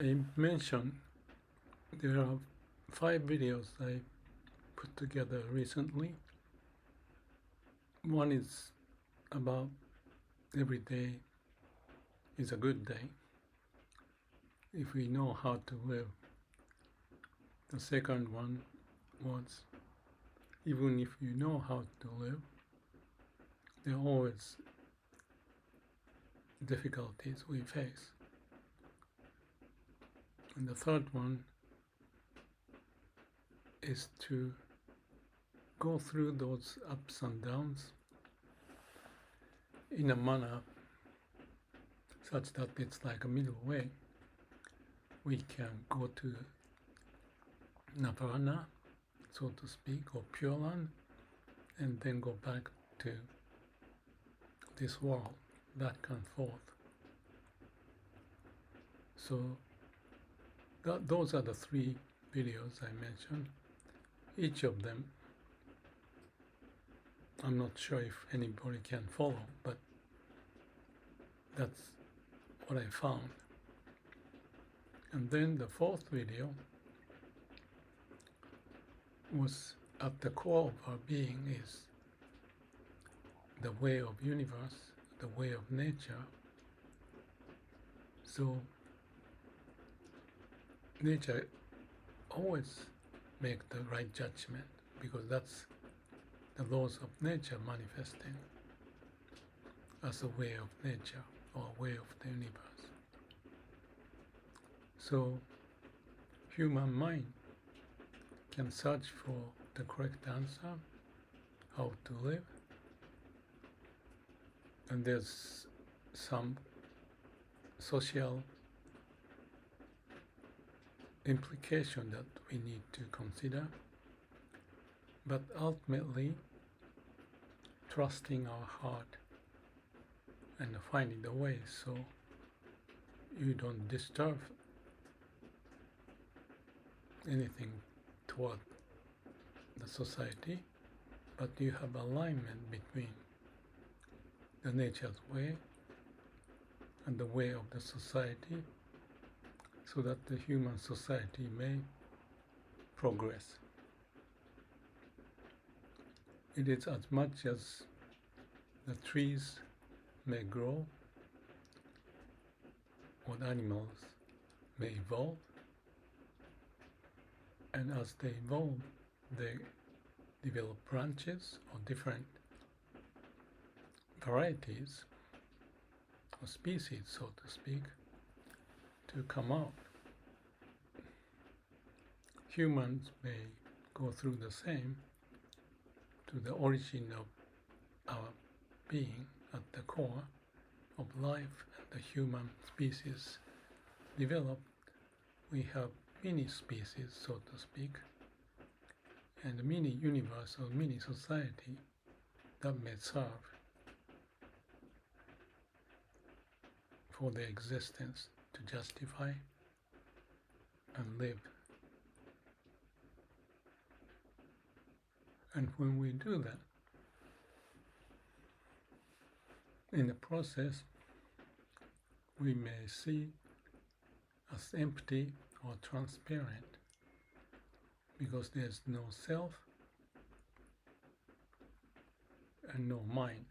I mentioned there are 5 videos I put together recently. One is about every day is a good day if we know how to live. The second one was even if you know how to live, there are always difficulties we face. And the third one is to go through those ups and downs in a manner such that it's like a middle way. We can go to Nirvana, so to speak, or Pure Land, and then go back to this world, back and forth. So those are the 3 videos I mentioned. Each of them, I'm not sure if anybody can follow, but that's what I found. And then the 4th video was at the core of our being is the way of universe, the way of nature. So nature always make the right judgment because that's the laws of nature manifesting as a way of nature or a way of the universe. So human mind can search for the correct answer, how to live, and there's some social implication that we need to consider, but ultimately trusting our heart and finding the way so you don't disturb anything toward the society, but you have alignment between the nature's way and the way of the society so that the human society may progress. It is as much as the trees may grow or animals may evolve, and as they evolve, they develop branches or different varieties or species, so to speak, to come out. Humans may go through the same to the origin of our being at the core of life and the human species developed. We have mini species, so to speak, and a mini universe or mini society that may serve for their existence to justify and live. And when we do that, in the process, we may see as empty or transparent because there's no self and no mind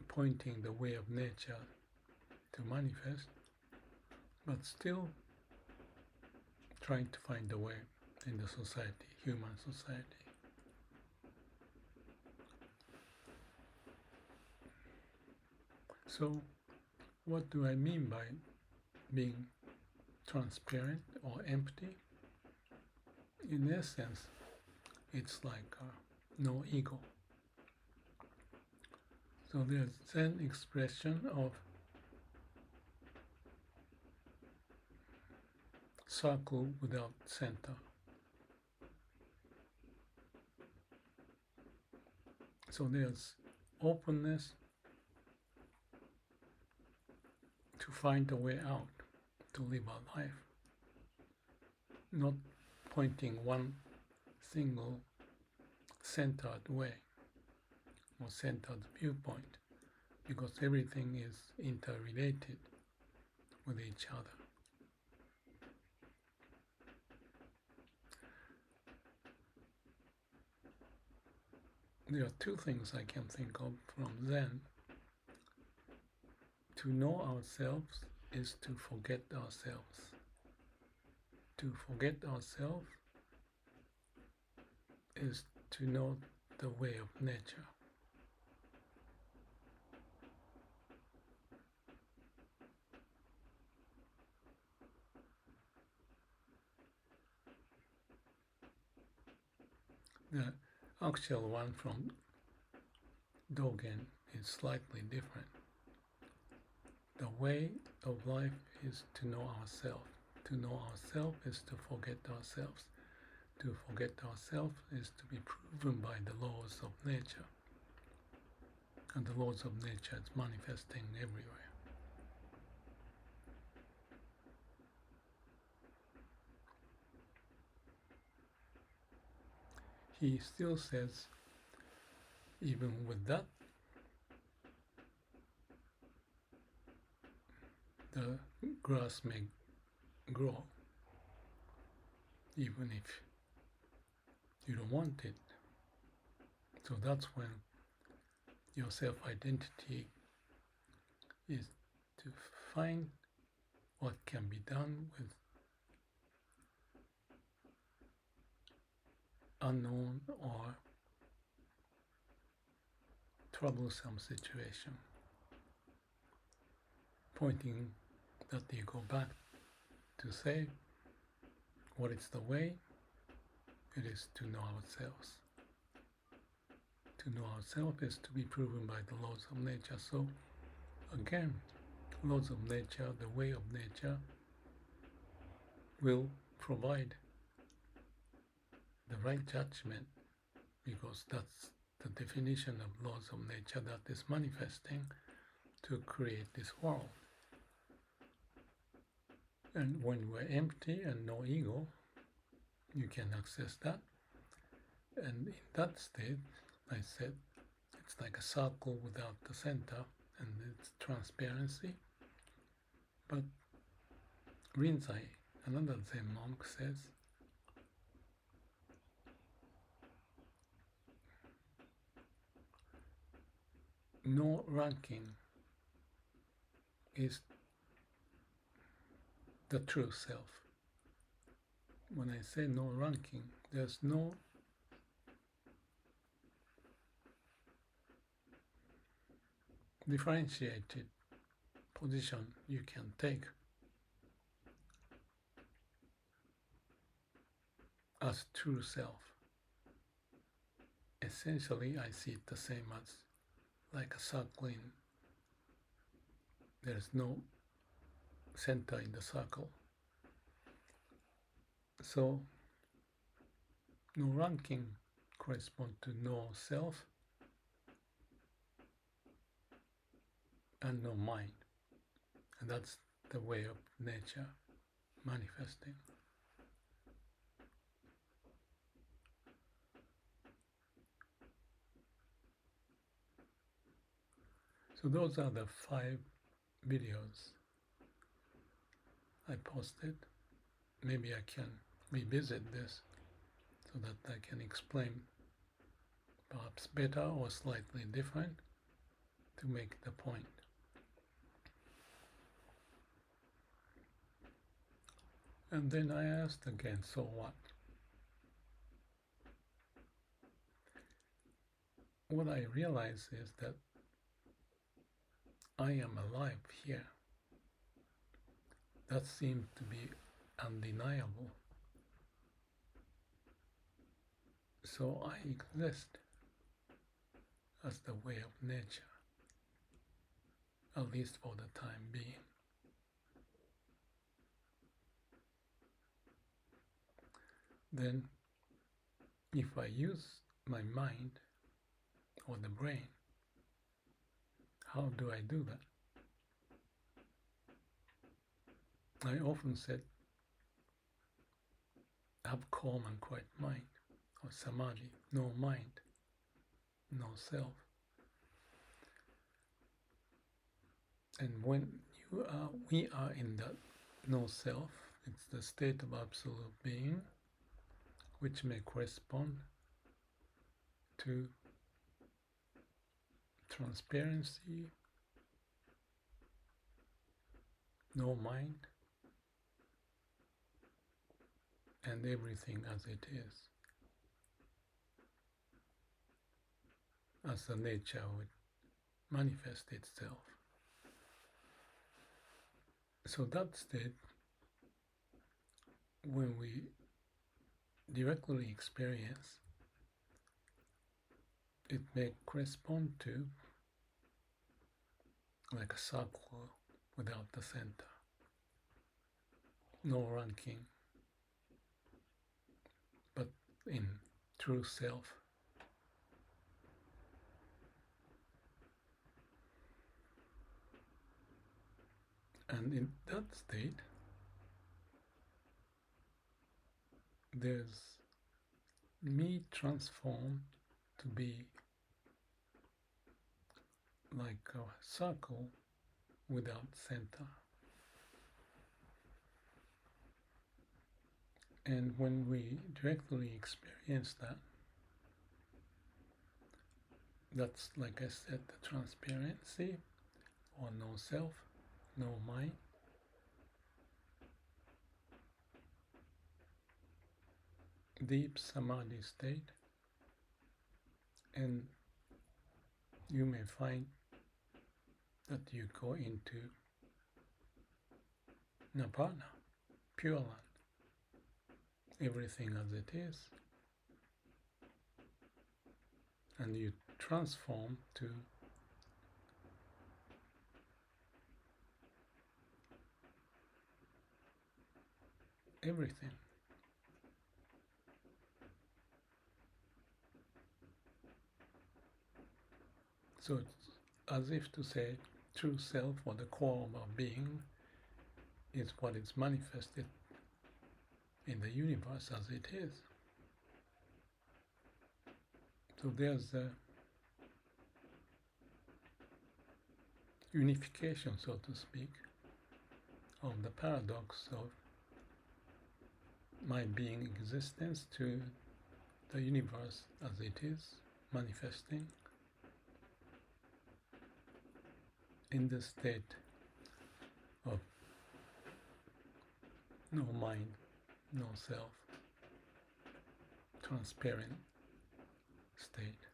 pointing the way of nature to manifest, but still trying to find a way in the society, human society. So, what do I mean by being transparent or empty? In essence, it's like no ego. So there's Zen expression of circle without center. So there's openness to find a way out, to live our life, not pointing one single centered way or centered viewpoint, because everything is interrelated with each other. there are two things I can think of from Zen. To know ourselves is to forget ourselves. To forget ourselves is to know the way of nature. The actual one from Dogen is slightly different. The way of life is to know ourselves. To know ourselves is to forget ourselves. To forget ourselves is to be proven by the laws of nature. And the laws of nature is manifesting everywhere. He still says, even with that, the grass may grow, even if you don't want it. So that's when your self-identity is to find what can be done with unknown or troublesome situation, pointing that you go back to say what is the way. It is to know ourselves. To know ourselves is to be proven by the laws of nature. So again, laws of nature, the way of nature, will provide the right judgment, because that's the definition of laws of nature that is manifesting to create this world. And when we're empty and no ego, you can access that. And in that state, I said, it's like a circle without the center, and it's transparency. But Rinzai, another Zen monk, says, no ranking is the true self. When I say no ranking, there's no differentiated position you can take as true self. Essentially, I see it the same as like a circling. There's no center in the circle. So, no ranking corresponds to no self and no mind. And that's the way of nature manifesting. So those are the 5 videos I posted. Maybe I can revisit this so that I can explain perhaps better or slightly different to make the point. And then I asked again, so what? What I realize is that I am alive here. That seems to be undeniable. So I exist as the way of nature, at least for the time being. Then, if I use my mind or the brain, how do I do that? I often said, have calm and quiet mind, or samadhi, no mind, no self. And when we are in that no self, it's the state of absolute being, which may correspond to transparency, no mind, and everything as it is, as the nature would manifest itself. So that state, when we directly experience, it may correspond to like a circle without the center, no ranking, but in true self. And in that state, there's me transformed to be like a circle without center. And when we directly experience that, that's, like I said, the transparency, or no self, no mind. Deep samadhi state, and you may find that you go into nirvana, pure land, everything as it is, and you transform to everything. So it's as if to say, true self, or the core of our being, is what is manifested in the universe as it is. So there's a unification, so to speak, of the paradox of my being existence to the universe as it is, manifesting in the state of no mind, no self, transparent state.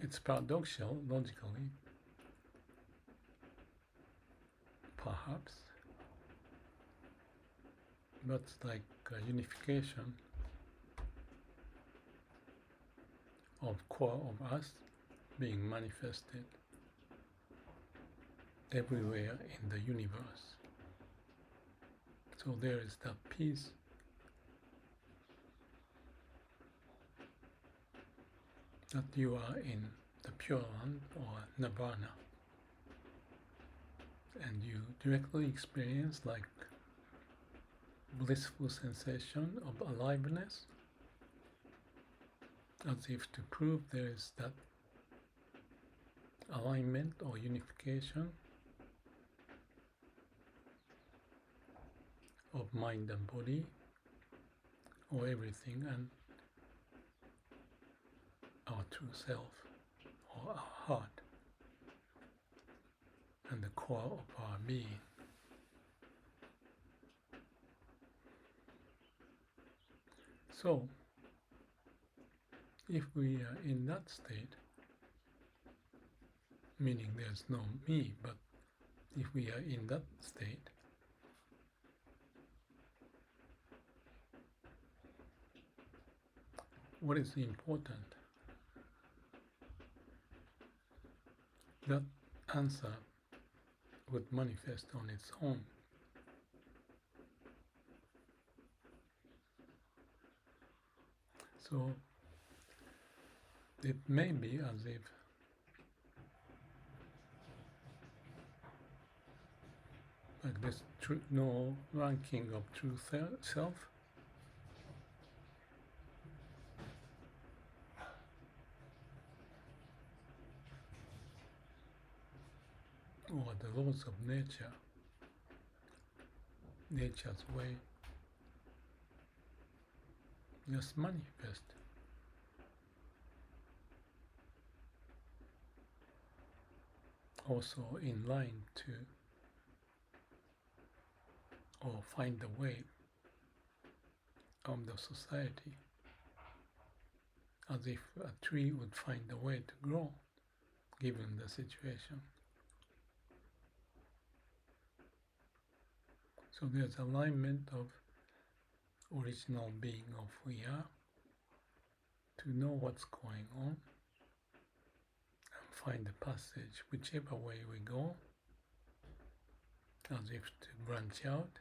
It's paradoxical, logically, perhaps, but it's like a unification of core of us being manifested everywhere in the universe. So there is that peace that you are in the Pure Land, or Nirvana, and you directly experience like blissful sensation of aliveness, as if to prove there is that alignment or unification of mind and body, or everything, and our true self, or our heart, and the core of our being. So, if we are in that state, meaning there's no me, but if we are in that state, what is important? That answer would manifest on its own. So it may be as if like this no ranking of true self, or the laws of nature, nature's way, just manifest. Also in line to or find the way of the society, as if a tree would find a way to grow given the situation. So there's alignment of original being of we are to know what's going on and find the passage whichever way we go, as if to branch out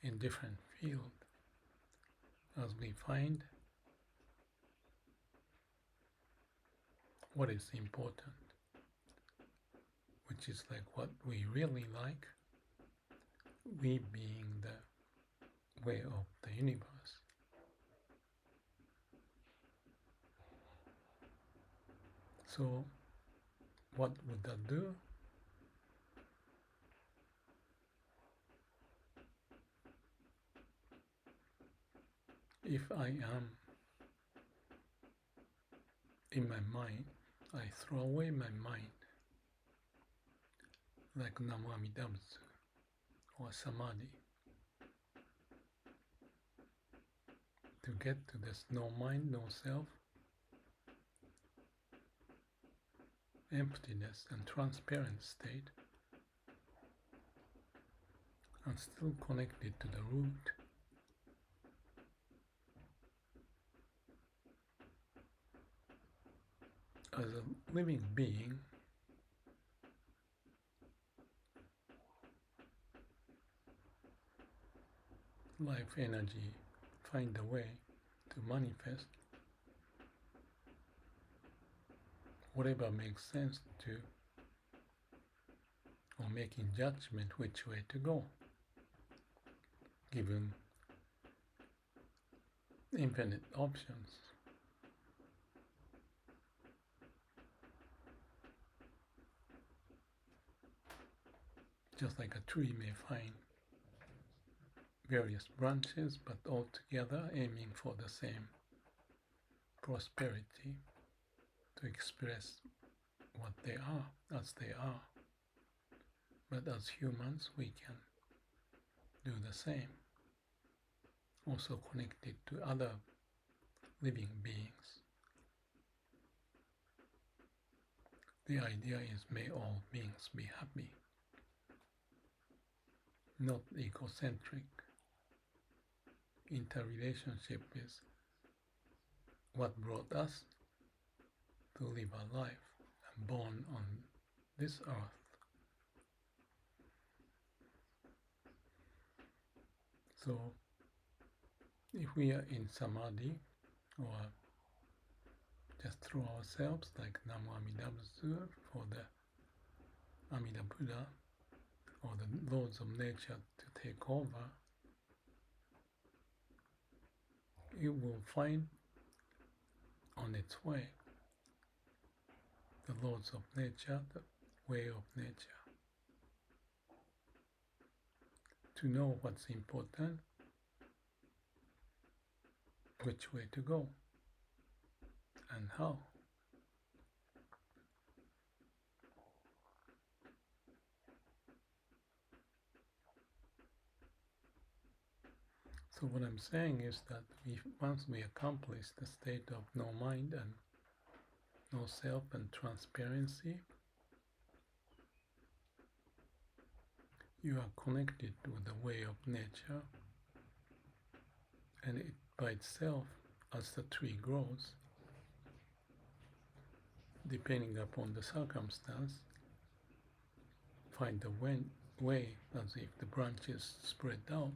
in different fields as we find what is important, which is like what we really like, we being the way of the universe. So what would that do? If I am in my mind, I throw away my mind like Namamidabzu or Samadhi to get to this no mind, no self, emptiness and transparent state, and still connected to the root. As a living being, life energy find a way to manifest whatever makes sense to, or making judgment which way to go, given infinite options. Just like a tree may find various branches, but all together aiming for the same prosperity, to express what they are as they are. But as humans, we can do the same, also connected to other living beings. The idea is may all beings be happy, not egocentric. Interrelationship is what brought us to live our life and born on this earth. So if we are in samadhi, or just through ourselves like Namo Amida Butsu for the Amida Buddha or the laws of nature to take over, it will find on its way the laws of nature, the way of nature, to know what's important, which way to go, and how. So what I'm saying is that once we accomplish the state of no mind and no self and transparency, you are connected to the way of nature, and it by itself, as the tree grows, depending upon the circumstance, find the way as if the branches spread out,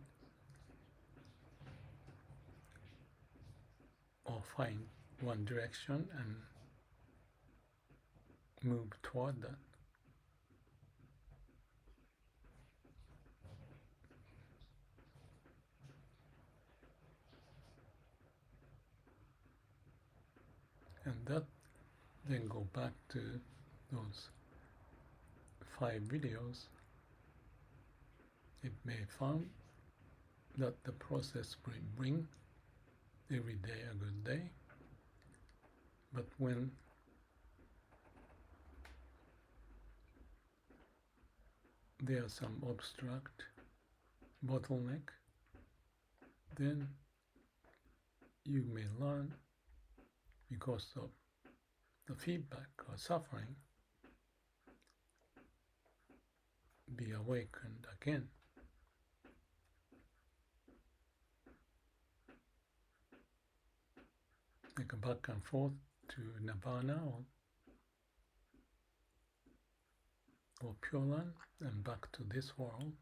or find one direction and move toward that. And that then go back to those 5 videos. It may found that the process will bring every day a good day. But when there's some obstruct, bottleneck, then you may learn, because of the feedback or suffering, be awakened again. Like a back and forth to nirvana or Pure Land and back to this world.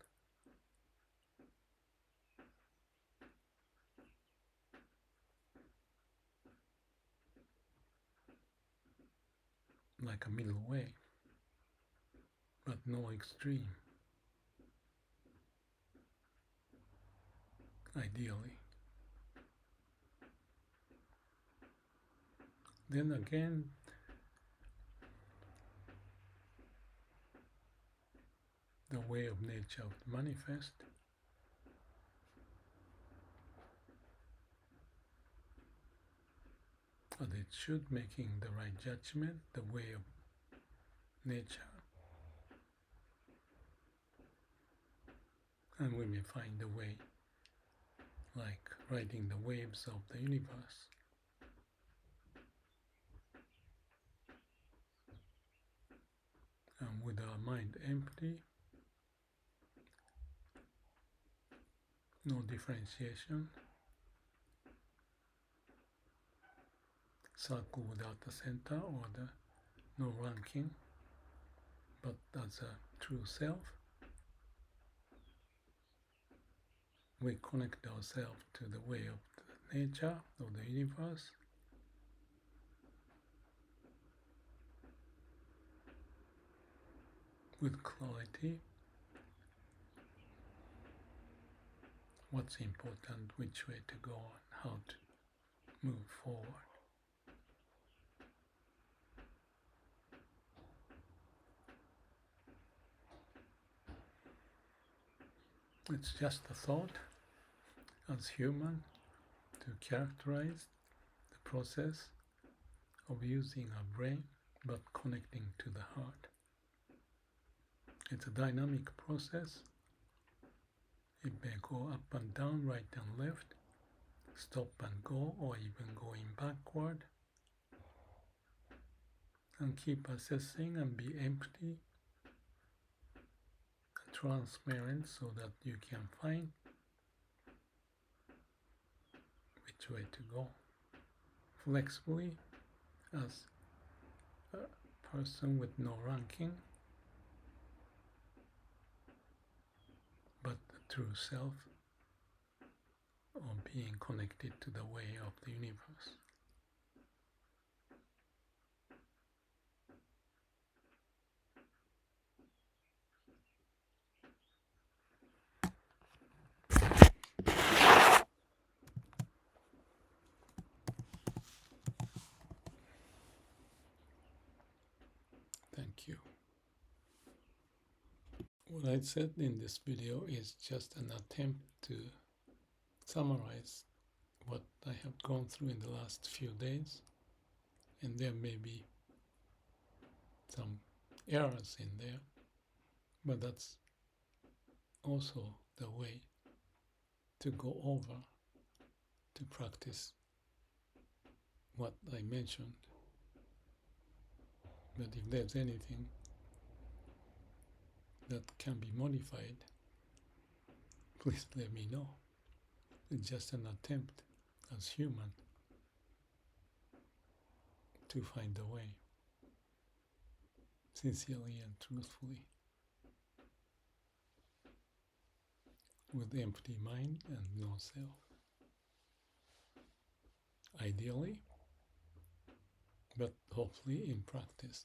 Like a middle way, but no extreme, ideally. Then again, the way of nature would manifest. But it should, making the right judgment, the way of nature. And we may find a way, like riding the waves of the universe. And with our mind empty, no differentiation, circle without the center or no ranking, but as a true self, we connect ourselves to the way of the nature of the universe. With clarity, what's important, which way to go, and how to move forward. It's just a thought as human to characterize the process of using our brain but connecting to the heart. It's a dynamic process. It may go up and down, right and left, stop and go, or even going backward. And keep assessing and be empty and transparent so that you can find which way to go. Flexibly, as a person with no ranking, but the true self, or being connected to the way of the universe. Thank you. What I said in this video is just an attempt to summarize what I have gone through in the last few days, and there may be some errors in there, but that's also the way to go over to practice what I mentioned. But if there's anything that can be modified, please let me know. It's just an attempt as human to find a way, sincerely and truthfully, with empty mind and no self. Ideally, but hopefully in practice.